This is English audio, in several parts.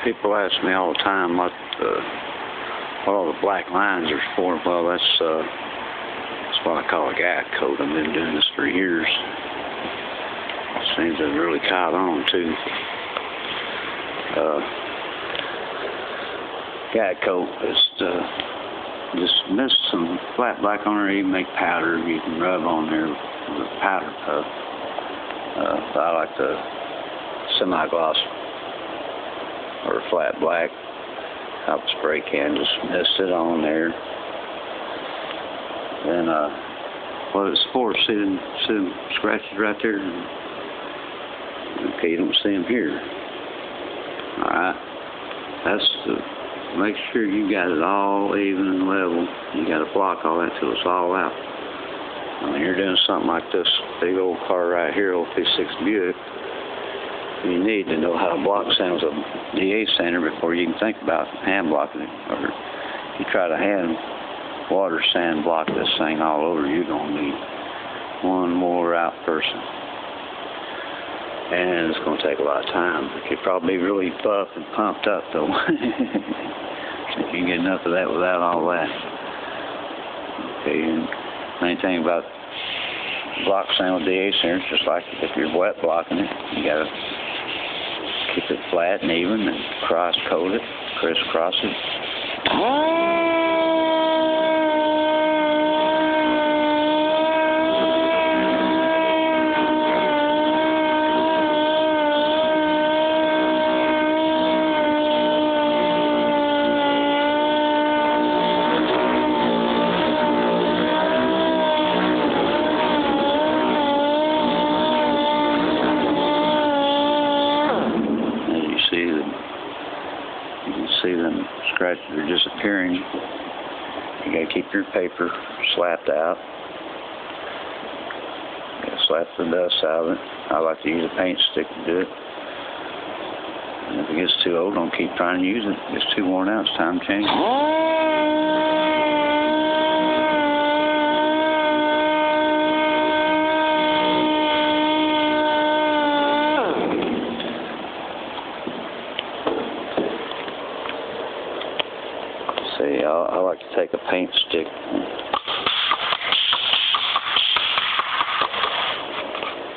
People ask me all the time what all the black lines are for. Well, that's what I call a guide coat. I've been doing this for years. Seems to have really caught on too. Guide coat is just miss some flat black on there. You can make powder. You can rub on there with a powder puff. But I like the semi-gloss or flat black out the spray can. Just mist it on there. Then what it's for? See them scratches right there? Okay, you don't see them here. All right, that's to make sure you got it all even and level. You got to block all that till it's all out. When you're doing something like this big old car right here, old 56 Buick, you need to know how to block sand with a DA sander before you can think about hand blocking it. Or if you try to hand water sand block this thing all over, you're going to need one more out person. And it's going to take a lot of time. You'll probably be really buff and pumped up, though. You can get enough of that without all that. Okay, and main thing about block sand with DA sanders, just like if you're wet blocking it, you got to keep it flat and even and cross-coat it, crisscross it. You can see them scratches are disappearing. You got to keep your paper slapped out. You got to slap the dust out of it. I like to use a paint stick to do it. And if it gets too old, don't keep trying to use it. If it gets too worn out, it's time to change it. See, I like to take a paint stick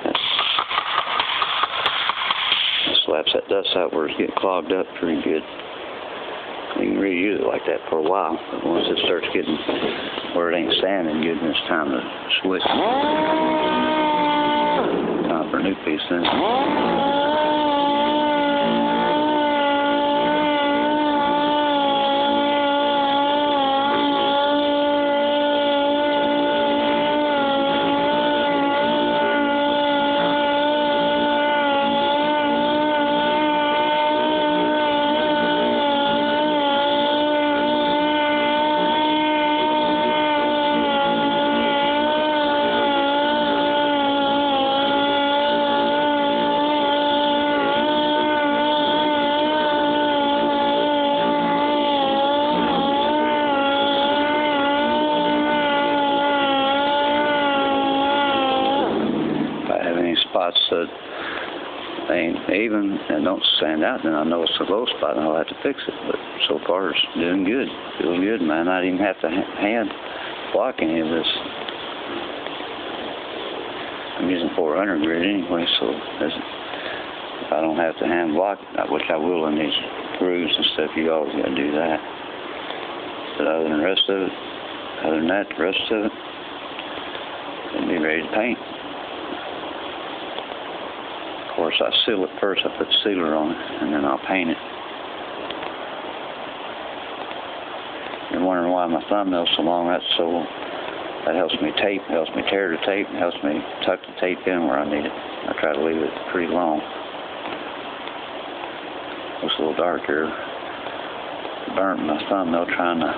and slaps that dust out where it's getting clogged up pretty good. You can reuse it like that for a while, but once it starts getting where it ain't standing good, then it's time to switch. Time for a new piece then. Spots that ain't even and don't stand out, then I know it's a low spot and I'll have to fix it. But so far it's doing good, feeling good, man. I didn't even have to hand block any of this. I'm using 400 grit anyway, so if I don't have to hand block it, which I will in these grooves and stuff, you always got to do that. But other than the rest of it, the rest of it, it'll be ready to paint. Of course, I seal it first. I put sealer on it, and then I'll paint it. You're wondering why my thumbnail's so long? That helps me tape, helps me tear the tape, helps me tuck the tape in where I need it. I try to leave it pretty long. Looks a little dark here. Burnt my thumbnail trying to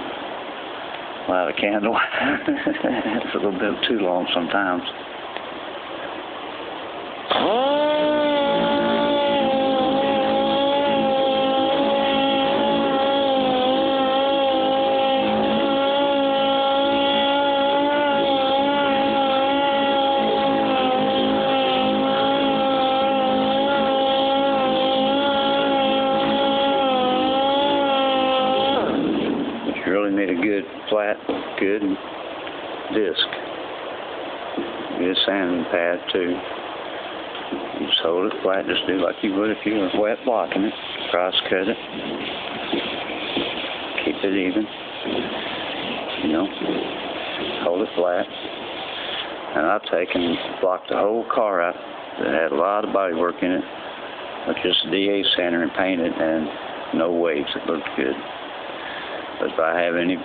light a candle. It's a little bit too long sometimes. get a good flat, good disc. Good sanding pad too. You just hold it flat, just do like you would if you were wet blocking it. Cross cut it. Keep it even. You know, hold it flat. And I've taken and blocked the whole car out that had a lot of body work in it with just a DA sander and painted, and no waves. It looked good. But if I have any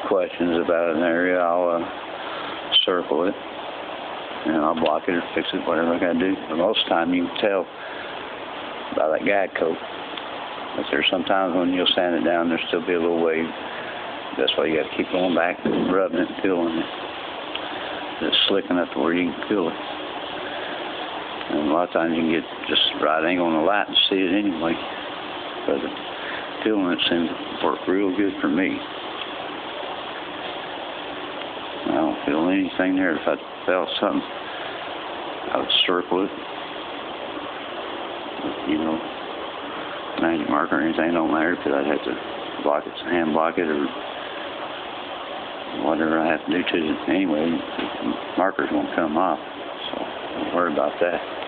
questions about an area, I'll circle it, and I'll block it or fix it, whatever I gotta do. But most of the time you can tell by that guide coat. But there's sometimes when you'll sand it down, there'll still be a little wave. That's why you gotta keep going back and rubbing it and peeling it. It's slick enough to where you can peel it. And a lot of times you can get just right angle on the light and see it anyway. But the peeling it seems to work real good for me. I don't feel anything there. If I felt something, I would circle it. You know, magic marker or anything don't matter, because I'd have to block it, hand block it, or whatever I have to do to it anyway. The markers won't come off, so don't worry about that.